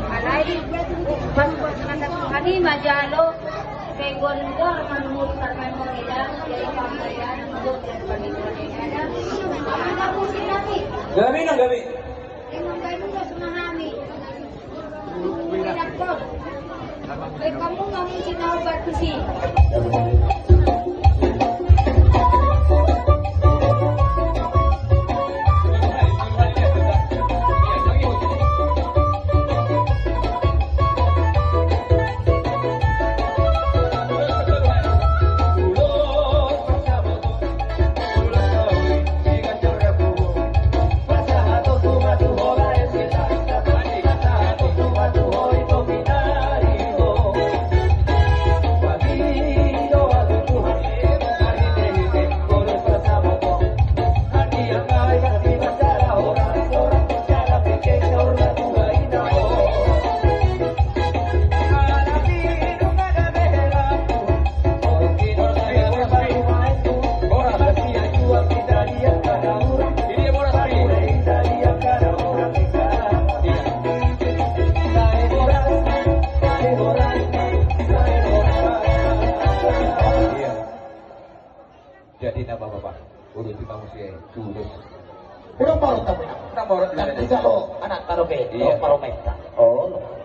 Alay, pas kani majalo kay gondor manumul karman mo nila, jadi pambayan mo dan panigurang ada po sinabi. Gabi ng gabi. Yung ganun na sumahami. Pinagpog. Kay kamu ngayon sinawag ko si. Jadi nama bapak, urut kita mesti tulus. Pero parang tayo. Kita mau Nanti kalau anak karaoke, Iya. parometa. Oh.